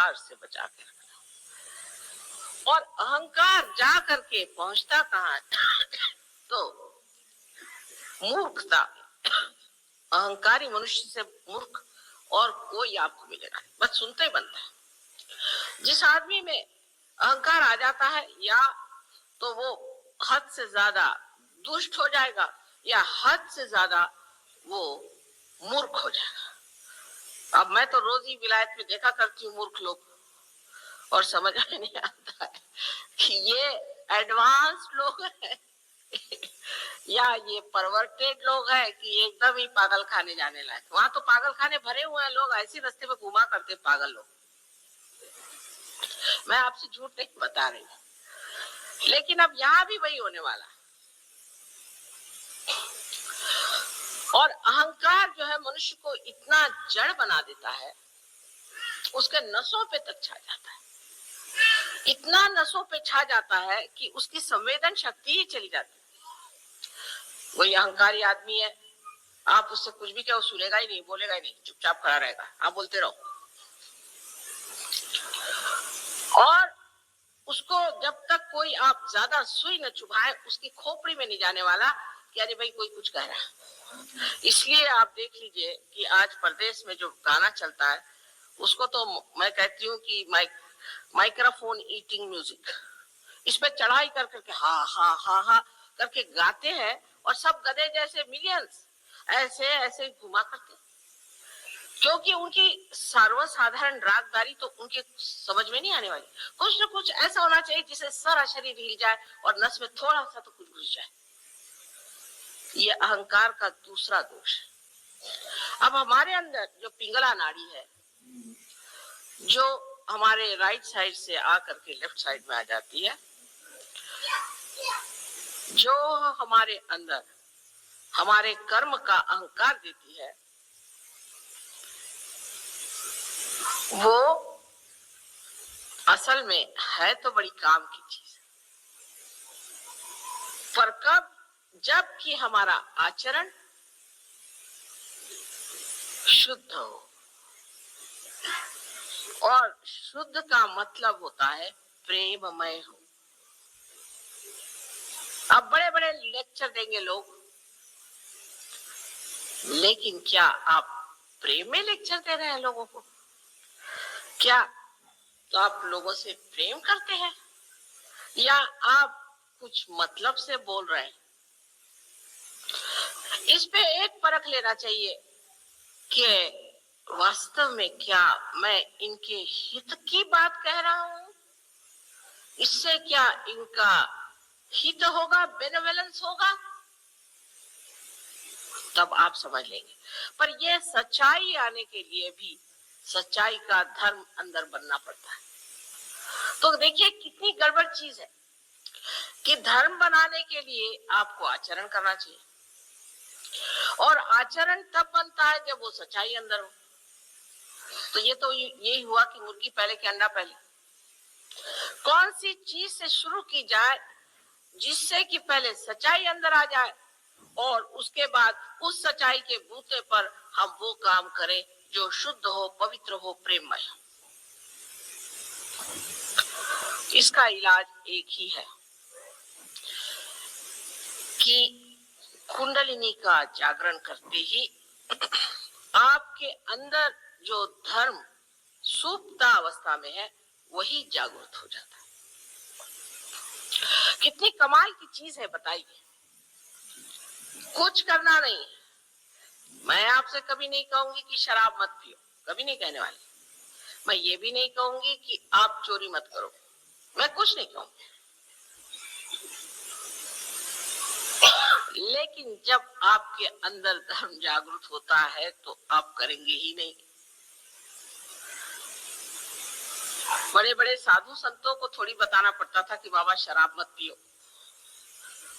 अहंकार से बचा के रखना। और अहंकार जा करके पहुंचता कहाँ तो मूर्खता। अहंकारी मनुष्य से मूर्ख और कोई आपको मिलेगा, बस सुनते ही बनता है। जिस आदमी में अहंकार आ जाता है या तो वो हद से ज्यादा दुष्ट हो जाएगा या हद से ज्यादा वो मूर्ख हो जाएगा। अब मैं तो रोज ही विलायत में देखा करती हूँ मूर्ख लोग, और समझ में नहीं आता है कि ये एडवांस लोग हैं या ये परवर्टेड लोग हैं कि एकदम ही पागल खाने जाने लायक। वहां तो पागल खाने भरे हुए हैं, लोग ऐसी रास्ते में घुमा करते पागल लोग। मैं आपसे झूठ नहीं बता रही, लेकिन अब यहाँ भी वही होने वाला। और अहंकार जो है मनुष्य को इतना जड़ बना देता है, उसके नसों पे तक छा जाता है, इतना नसों पे छा जाता है कि उसकी संवेदन शक्ति ही चली जाती है। वही अहंकारी आदमी है, आप उससे कुछ भी कहो सुनेगा ही नहीं, बोलेगा ही नहीं, चुपचाप खड़ा रहेगा, आप बोलते रहो। और उसको जब तक कोई आप ज्यादा सुई न चुभाए, उसकी खोपड़ी में नहीं जाने वाला कि अरे भाई कोई कुछ कह रहा है। इसलिए आप देख लीजिए कि आज प्रदेश में जो गाना चलता है उसको तो मैं कहती हूँ कि माइक्रोफोन ईटिंग म्यूजिक, इस पे चढ़ाई कर करके हा हा हा हा करके गाते हैं, और सब गधे जैसे मिलियंस ऐसे ऐसे घुमा करते, क्योंकि उनकी सर्वसाधारण रागदारी तो उनके समझ में नहीं आने वाली। कुछ न कुछ ऐसा होना चाहिए जिससे सारा शरीर हिल जाए और नस में थोड़ा सा तो कुछ घुस जाए। ये अहंकार का दूसरा दोष है। अब हमारे अंदर जो पिंगला नाड़ी है, जो हमारे राइट साइड से आकर के लेफ्ट साइड में आ जाती है, जो हमारे अंदर हमारे कर्म का अहंकार देती है, वो असल में है तो बड़ी काम की चीज, पर कब, जब कि हमारा आचरण शुद्ध हो। और शुद्ध का मतलब होता है प्रेममय हो। अब बड़े बड़े लेक्चर देंगे लोग, लेकिन क्या आप प्रेम में लेक्चर दे रहे हैं लोगों को? क्या तो आप लोगों से प्रेम करते हैं या आप कुछ मतलब से बोल रहे हैं? इस पे एक परख लेना चाहिए कि वास्तव में क्या मैं इनके हित की बात कह रहा हूं, इससे क्या इनका हित होगा, बेनेवलेंस होगा, तब आप समझ लेंगे। पर यह सच्चाई आने के लिए भी सच्चाई का धर्म अंदर बनना पड़ता है। तो देखिए कितनी गड़बड़ चीज है कि धर्म बनाने के लिए आपको आचरण करना चाहिए, और आचरण तब बनता है जब वो सच्चाई अंदर हो। तो ये तो यही हुआ कि मुर्गी पहले कि अंडा पहले। कौन सी चीज से शुरू की जाए जिससे कि पहले सच्चाई अंदर आ जाए और उसके बाद उस सच्चाई के बूते पर हम वो काम करें जो शुद्ध हो, पवित्र हो, प्रेममय हो। इसका इलाज एक ही है कि कुंडलिनी का जागरण करते ही आपके अंदर जो धर्म सुप्ता अवस्था में है वही जागृत हो जाता है। कितनी कमाल की चीज है बताइए। कुछ करना नहीं है। मैं आपसे कभी नहीं कहूंगी कि शराब मत पियो, कभी नहीं कहने वाली। मैं ये भी नहीं कहूंगी कि आप चोरी मत करो, मैं कुछ नहीं कहूंगी। लेकिन जब आपके अंदर धर्म जागृत होता है तो आप करेंगे ही नहीं। बड़े बड़े साधु संतों को थोड़ी बताना पड़ता था कि बाबा शराब मत पियो,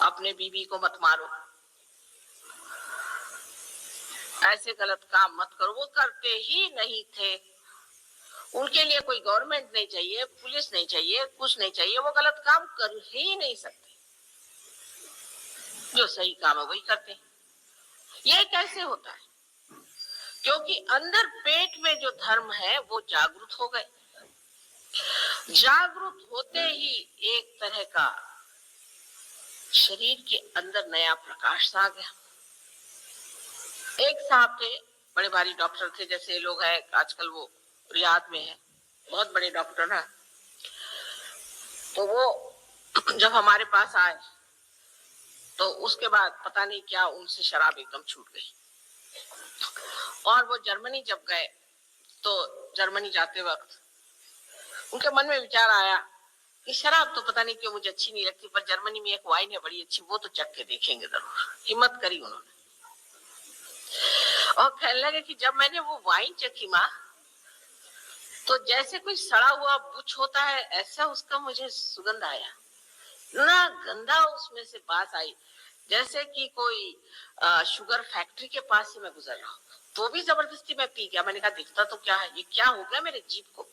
अपने बीवी को मत मारो, ऐसे गलत काम मत करो। वो करते ही नहीं थे। उनके लिए कोई गवर्नमेंट नहीं चाहिए, पुलिस नहीं चाहिए, कुछ नहीं चाहिए, वो गलत काम कर ही नहीं सकते। जो सही काम है वही करते। ये कैसे होता है? क्योंकि अंदर पेट में जो धर्म है वो जागृत हो गए। जागरूक होते ही एक तरह का शरीर के अंदर नया प्रकाश आ गया। एक साहब थे, बड़े भारी डॉक्टर थे, जैसे लोग हैं आजकल, वो रियाद में है, बहुत बड़े डॉक्टर हैं। तो वो जब हमारे पास आए तो उसके बाद पता नहीं क्या उनसे शराब एकदम छूट गई। और वो जर्मनी जब गए तो जर्मनी जाते वक्त उनके मन में विचार आया कि शराब तो पता नहीं क्यों मुझे अच्छी नहीं लगती, पर जर्मनी में एक वाइन है बड़ी अच्छी, वो तो चख के देखेंगे जरूर। हिम्मत करी उन्होंने और कहने लगे कि जब मैंने वो वाइन चखी माँ, तो जैसे कोई सड़ा हुआ बुच होता है ऐसा उसका मुझे सुगंध आया, ना गंदा उसमें से बात आई, जैसे कि कोई शुगर फैक्ट्री के पास से मैं गुजर रहा हूँ। तो भी जबरदस्ती मैं पी गया। मैंने कहा दिखता तो क्या है, ये क्या हो गया मेरे जीभ को,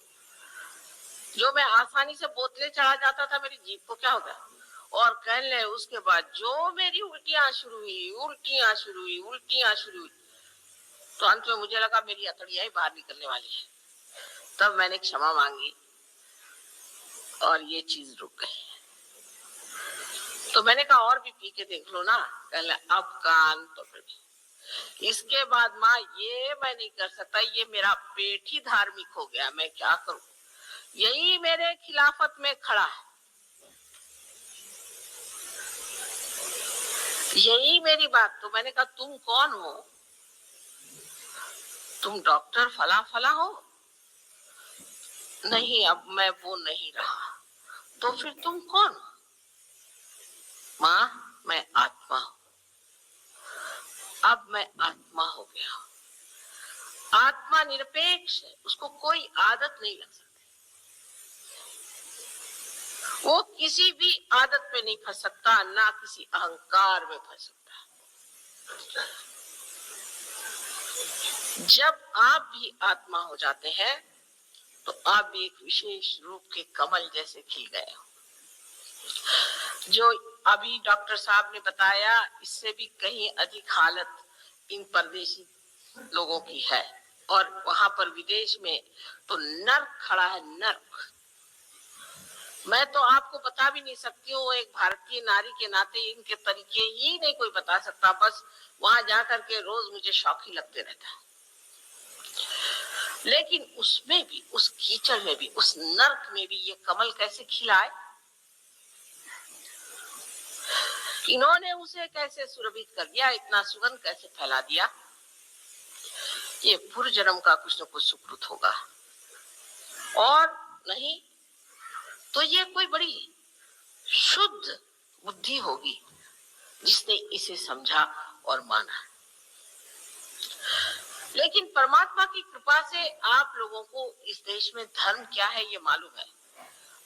जो मैं आसानी से बोतलें चढ़ा जाता था, मेरी जीभ को क्या हो गया। और कहने लगे उसके बाद जो मेरी उल्टियां शुरू हुई, तो अंत में मुझे लगा मेरी अतड़ियां ही बाहर निकलने वाली है। तब मैंने क्षमा मांगी और ये चीज रुक गई। तो मैंने कहा और भी पी के देख लो ना। कहने अब कान पकड़। इसके बाद माँ ये मैं नहीं कर सकता, ये मेरा पेट ही धार्मिक हो गया, मैं क्या करूं, यही मेरे खिलाफत में खड़ा है, यही मेरी बात। तो मैंने कहा तुम कौन हो, तुम डॉक्टर फला फला हो? नहीं, अब मैं वो नहीं रहा। तो फिर तुम कौन? माँ मैं आत्मा हूं, अब मैं आत्मा हो गया। आत्मा निरपेक्ष है, उसको कोई आदत नहीं लग सकती, वो किसी भी आदत में नहीं फंस सकता, ना किसी अहंकार में फंस सकता। जब आप भी आत्मा हो जाते हैं तो आप भी एक विशेष रूप के कमल जैसे खिल गए हो। जो अभी डॉक्टर साहब ने बताया, इससे भी कहीं अधिक हालत इन परदेशी लोगों की है। और वहां पर विदेश में तो नर्क खड़ा है, नर्क। मैं तो आपको बता भी नहीं सकती हूँ, एक भारतीय नारी के नाते इनके तरीके ही नहीं कोई बता सकता। बस वहां जाकर के रोज मुझे शौक ही लगते रहता है। लेकिन उसमें भी, उस कीचड़ में भी, उस नर्क में भी ये कमल कैसे खिलाए, इन्होंने उसे कैसे सुरभित कर दिया, इतना सुगंध कैसे फैला दिया। ये पूर्व जन्म का कुछ न कुछ सुकृत होगा, और नहीं तो ये कोई बड़ी शुद्ध बुद्धि होगी जिसने इसे समझा और माना। लेकिन परमात्मा की कृपा से आप लोगों को इस देश में धर्म क्या है ये मालूम है।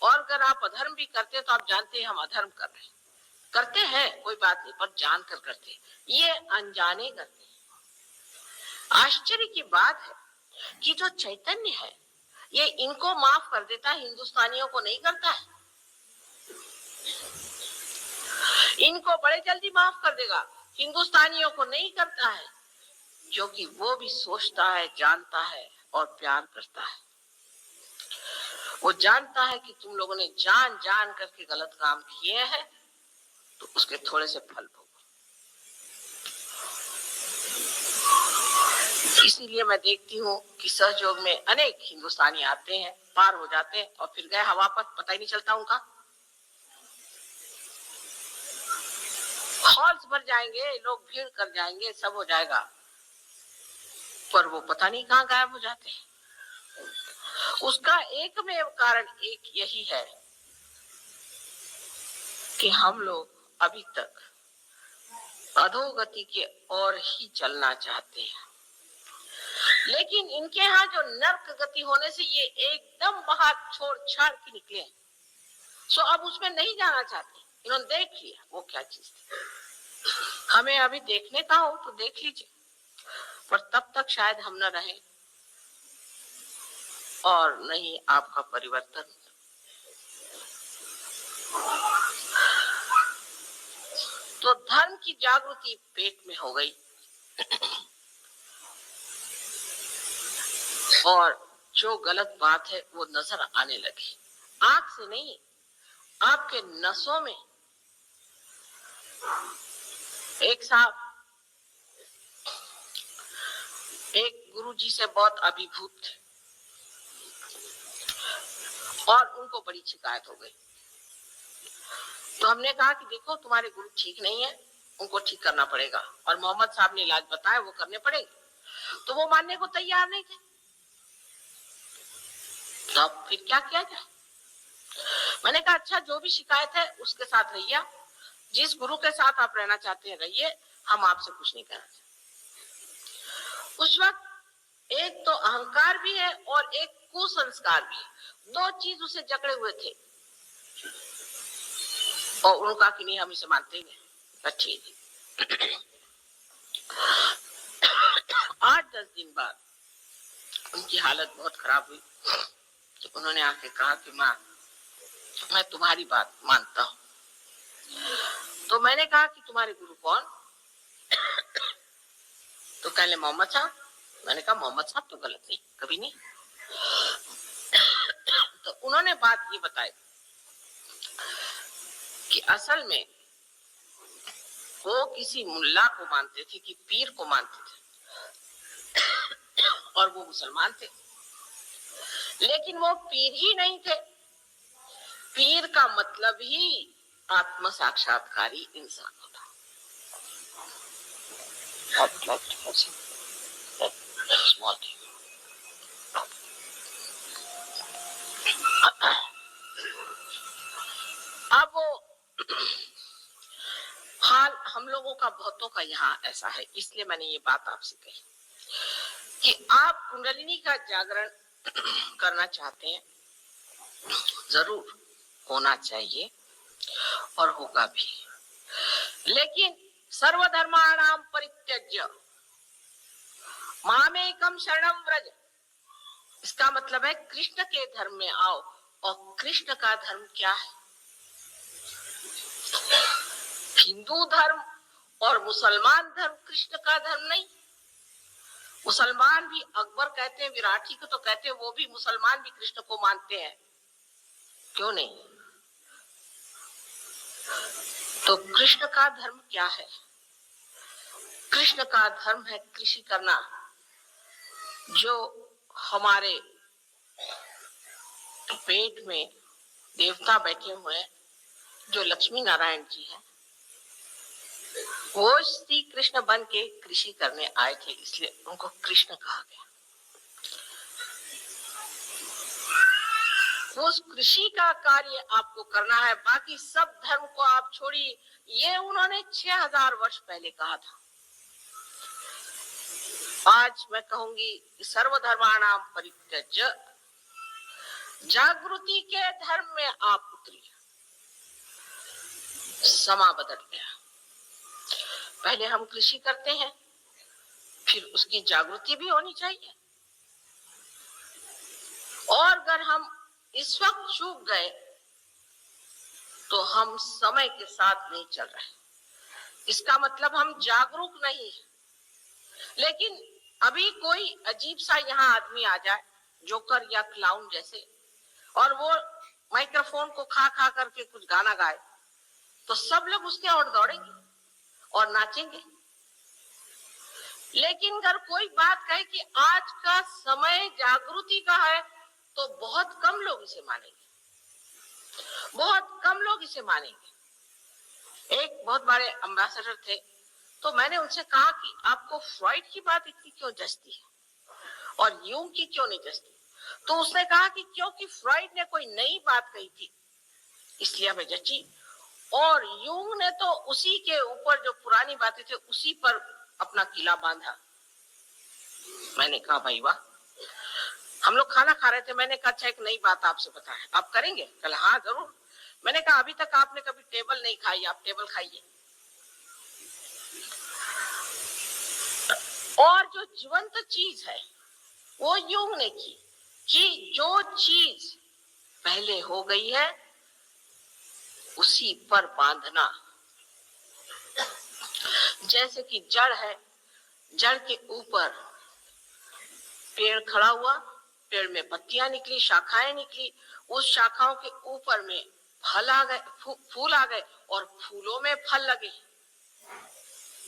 और अगर आप अधर्म भी करते हैं तो आप जानते हैं हम अधर्म कर रहे हैं, करते हैं कोई बात नहीं, पर जान कर करते हैं, ये अनजाने करते हैं। आश्चर्य की बात है कि जो चैतन्य है ये इनको माफ कर देता है, हिंदुस्तानियों को नहीं करता है। इनको बड़े जल्दी माफ कर देगा, हिंदुस्तानियों को नहीं करता है, क्योंकि वो भी सोचता है, जानता है और प्यार करता है। वो जानता है कि तुम लोगों ने जान जान करके गलत काम किए हैं, तो उसके थोड़े से फल भोगो। इसीलिए मैं देखती हूँ कि सहयोग में अनेक हिंदुस्तानी आते हैं, पार हो जाते हैं और फिर गए हवा पर, पता ही नहीं चलता उनका। हॉल्स भर जाएंगे, लोग भीड़ कर जाएंगे, सब हो जाएगा, पर वो पता नहीं कहाँ गायब हो जाते हैं। उसका एकमेव कारण एक यही है कि हम लोग अभी तक अधोगति के ओर ही चलना चाहते हैं। लेकिन इनके यहाँ जो नर्क गति होने से ये एकदम बाहर छोड़ छाड़ के निकले, सो अब उसमें नहीं जाना चाहते। इन्होंने देख लिया वो क्या चीज थी। हमें अभी देखने का हो तो देख लीजिए, पर तब तक शायद हम न रहे और नहीं आपका परिवर्तन। तो धर्म की जागृति पेट में हो गई और जो गलत बात है वो नजर आने लगी। आंख से नहीं, आपके नसों में। एक साहब एक गुरुजी से बहुत अभिभूत थे और उनको बड़ी शिकायत हो गई। तो हमने कहा कि देखो तुम्हारे गुरु ठीक नहीं है, उनको ठीक करना पड़ेगा, और मोहम्मद साहब ने इलाज बताया वो करने पड़ेंगे। तो वो मानने को तैयार नहीं थे। तो अब फिर क्या किया जाए? मैंने कहा अच्छा, जो भी शिकायत है उसके साथ रहिए, जिस गुरु के साथ आप रहना चाहते हैं रहिए, हम आपसे कुछ नहीं कहना चाहते। उस वक्त एक तो अहंकार भी है और एक कुसंस्कार भी है, दो चीज उसे जकड़े हुए थे। और उन्होंने कहा कि नहीं, हम इसे मानते हैं। ठीक है। 8-10 दिन बाद उनकी हालत बहुत खराब हुई। तो उन्होंने आके कहा कि माँ, मैं तुम्हारी बात मानता हूँ। तो मैंने कहा कि तुम्हारे गुरु कौन? तो कहले मोहम्मद साहब। मैंने कहा मोहम्मद साहब तो गलत नहीं, कभी नहीं। तो उन्होंने बात ये बताई कि असल में वो किसी मुल्ला को मानते थे, कि पीर को मानते थे, और वो मुसलमान थे। लेकिन वो पीर ही नहीं थे। पीर का मतलब ही आत्म साक्षात्कारी इंसान होता। अब वो हाल हम लोगों का, बहुतों का यहाँ ऐसा है, इसलिए मैंने ये बात आपसे कही कि आप कुंडलिनी का जागरण करना चाहते हैं, जरूर होना चाहिए और होगा भी। लेकिन सर्वधर्माणाम परित्यज्य मामेकम शरणम व्रज, इसका मतलब है कृष्ण के धर्म में आओ। और कृष्ण का धर्म क्या है? हिंदू धर्म और मुसलमान धर्म कृष्ण का धर्म नहीं। मुसलमान भी अकबर कहते हैं, विराठी को तो कहते हैं, वो भी मुसलमान भी कृष्ण को मानते हैं, क्यों नहीं? तो कृष्ण का धर्म क्या है? कृष्ण का धर्म है कृषि करना। जो हमारे पेट में देवता बैठे हुए हैं, जो लक्ष्मी नारायण जी हैं, वो श्री कृष्ण बन के कृषि करने आए थे, इसलिए उनको कृष्ण कहा गया। उस कृषि का कार्य आपको करना है, बाकी सब धर्म को आप छोड़िए। ये उन्होंने 6000 वर्ष पहले कहा था। आज मैं कहूंगी सर्वधर्माणाम परित्यज्य, जागृति के धर्म में आप उतरिए। समा बदल गया। पहले हम कृषि करते हैं, फिर उसकी जागृति भी होनी चाहिए। और अगर हम इस वक्त चूक गए तो हम समय के साथ नहीं चल रहे। इसका मतलब हम जागरूक नहीं है। लेकिन अभी कोई अजीब सा यहाँ आदमी आ जाए, जोकर या क्लाउन जैसे, और वो माइक्रोफोन को खा खा करके कुछ गाना गाए, तो सब लोग उसके ओर दौड़ेंगे और नाचेंगे। लेकिन अगर कोई बात कहे कि आज का समय जागृति का है, तो बहुत कम लोग इसे मानेंगे, बहुत कम लोग इसे मानेंगे। एक बहुत बड़े एम्बेसडर थे, तो मैंने उनसे कहा कि आपको फ्रॉइड की बात इतनी क्यों जचती है और यूंग की क्यों नहीं जचती? तो उसने कहा कि क्योंकि फ्रॉइड ने कोई नई बात कही थी, इसलिए हमें जची, और यूंग ने तो उसी के ऊपर जो पुरानी बातें थी उसी पर अपना किला बांधा। मैंने कहा भाई वाह। हम लोग खाना खा रहे थे, मैंने कहा अच्छा एक नई बात आपसे पता है, आप करेंगे? कल हाँ जरूर। मैंने कहा अभी तक आपने कभी टेबल नहीं खाई, आप टेबल खाइए। और जो जीवंत चीज है वो यूंग ने की कि जो चीज पहले हो गई है उसी पर बांधना। जैसे कि जड़ है, जड़ के ऊपर पेड़ खड़ा हुआ, पेड़ में पत्तियां निकली, शाखाएं निकली, उस शाखाओं के ऊपर में फल आ गए, फूल आ गए और फूलों में फल लगे।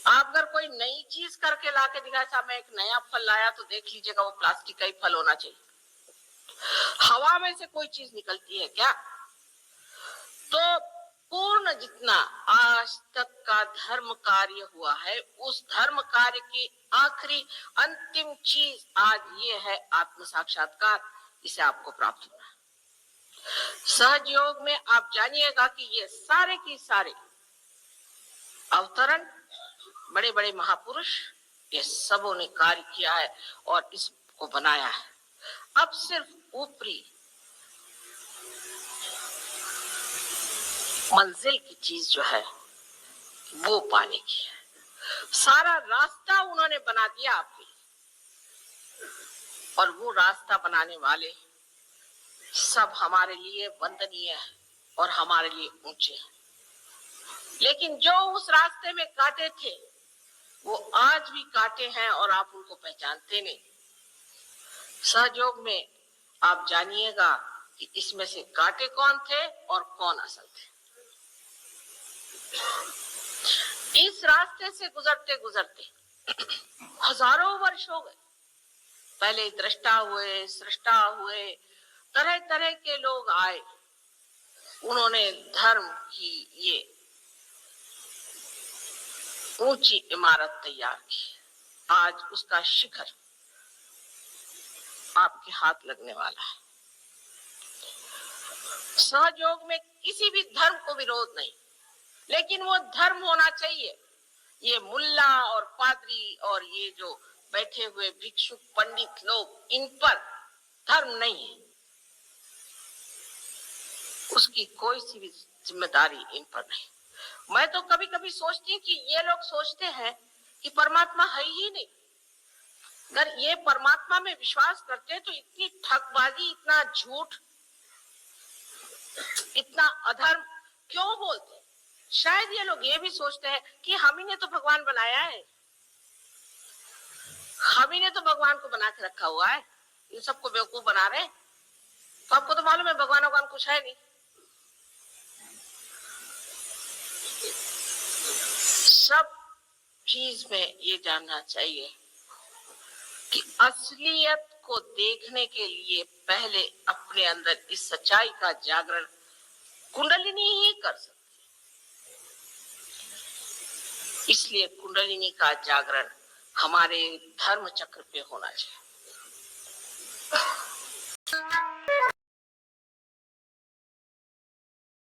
आप अगर कोई नई चीज करके लाके दिखाए, साहब मैं एक नया फल लाया, तो देख लीजिएगा वो प्लास्टिक का ही फल होना चाहिए। हवा में से कोई चीज निकलती है क्या? तो पूर्ण जितना आज तक का धर्म कार्य हुआ है, उस धर्म कार्य की आखिरी अंतिम चीज आज ये है आत्म साक्षात्कार, इसे आपको प्राप्त होना। सहज योग में आप जानिएगा कि ये सारे की सारे अवतरण, बड़े बड़े महापुरुष, ये सबों ने कार्य किया है और इसको बनाया है। अब सिर्फ ऊपरी मंजिल की चीज जो है वो पाने की है। सारा रास्ता उन्होंने बना दिया आपके, और वो रास्ता बनाने वाले सब हमारे लिए वंदनीय है और हमारे लिए ऊंचे हैं। लेकिन जो उस रास्ते में कांटे थे वो आज भी कांटे हैं और आप उनको पहचानते नहीं। सहयोग में आप जानिएगा कि इसमें से कांटे कौन थे और कौन असल थे। इस रास्ते से गुजरते गुजरते हजारों वर्ष हो गए। पहले दृष्टा हुए, सृष्टा हुए, तरह तरह के लोग आए, उन्होंने धर्म की ये ऊंची इमारत तैयार की। आज उसका शिखर आपके हाथ लगने वाला है। सहयोग में किसी भी धर्म को विरोध नहीं, लेकिन वो धर्म होना चाहिए। ये मुल्ला और पादरी और ये जो बैठे हुए भिक्षुक पंडित लोग, इन पर धर्म नहीं है, उसकी कोई सी भी जिम्मेदारी इन पर नहीं। मैं तो कभी कभी सोचती हूँ कि ये लोग सोचते हैं कि परमात्मा है ही नहीं। अगर ये परमात्मा में विश्वास करते तो इतनी ठगबाजी, इतना झूठ, इतना अधर्म क्यों बोलते? शायद ये लोग ये भी सोचते हैं कि हम ही ने तो भगवान बनाया है, हम ही ने तो भगवान को बना के रखा हुआ है, इन सबको बेवकूफ बना रहे हैं। तो आपको तो मालूम है भगवान कुछ है नहीं। सब चीज में ये जानना चाहिए कि असलियत को देखने के लिए पहले अपने अंदर इस सच्चाई का जागरण कुंडलिनी ही कर सकती। इसलिए कुंडलिनी का जागरण हमारे धर्म चक्र पे होना चाहिए।